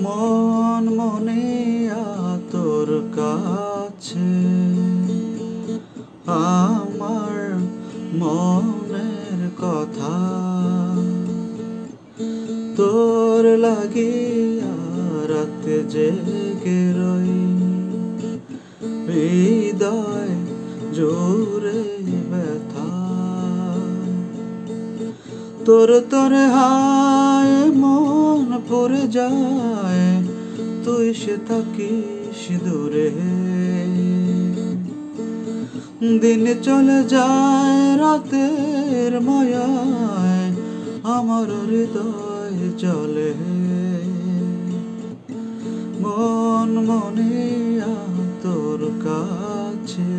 মন মনে তোর কাছে আমার মনের কথা তোর লাগিয়া রাতে জেগে রই হৃদয় জোরে ব্যথা তোর তোর হায় মন পড়ে যায় তুই সে থাকিস দূরে দিন চলে যায় রাতের মায়ায় আমার হৃদয় চলে মন মনে তোর কাছে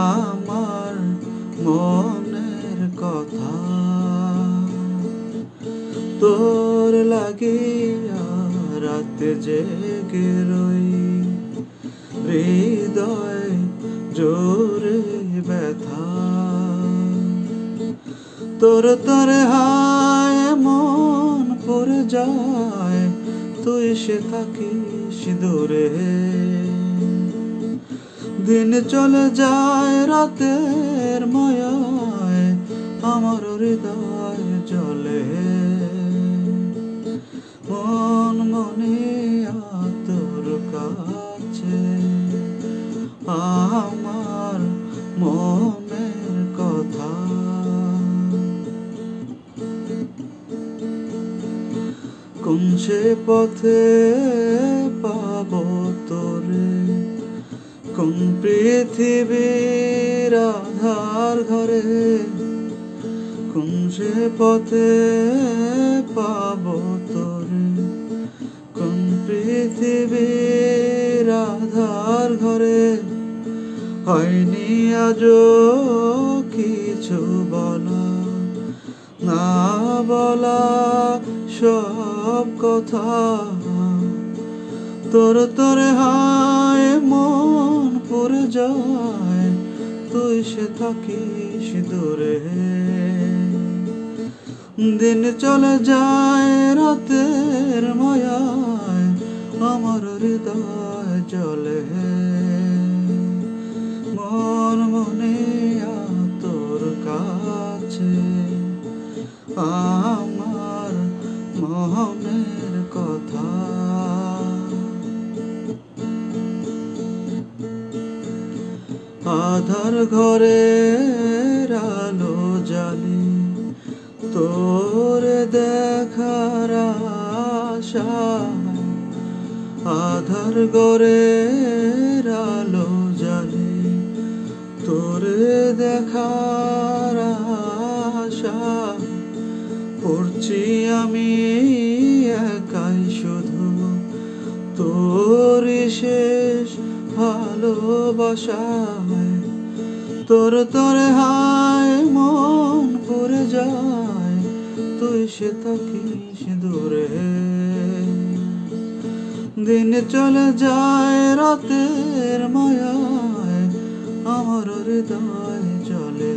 আমার মনের কথা তোর লাগিয়া রাতে জেগে রই হৃদয় জোরে ব্যথা তোর তোর হায় মন পড়ে যায় তুই সে থাকিস দূরে দিন চলে যায় রাতের মায়ায় আমার হৃদয় জ্বলে মন মনে তোর কাছে আমার মনের কথা কোন সে পথে পাবো তোরে কোন পৃথিবীর আধার ঘরে কোন সে পথে পাবো তোরে কোন পৃথিবীর আধার ঘরে হয়নি আজও কিছু বলা না বলা সব কথা তোর তোর হায় মন পড়ে যায় তুই সে থাকিস দূরে দিন চলে যায় রাতের মায়ায় আমার হৃদয় জ্বলে মন মনে তোর কাছে আমার মনের কথা আধার ঘরের আলো জ্বালি তোরে দেখার আশায় আধার ঘরের আলো জ্বালি তোরে দেখার আশায় পড়ছি আমি একাই শুধু তোর শেষ ভালোবাসায় তোর তোর হায় মন পড়ে যায় তুই সে থাকিস দূরে দিন চলে যায় রাতের মায়ায় আমার হৃদয় জ্বলে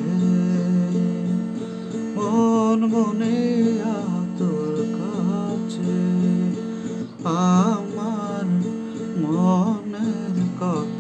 মন মনে তোর কাছে আমার মনের কথা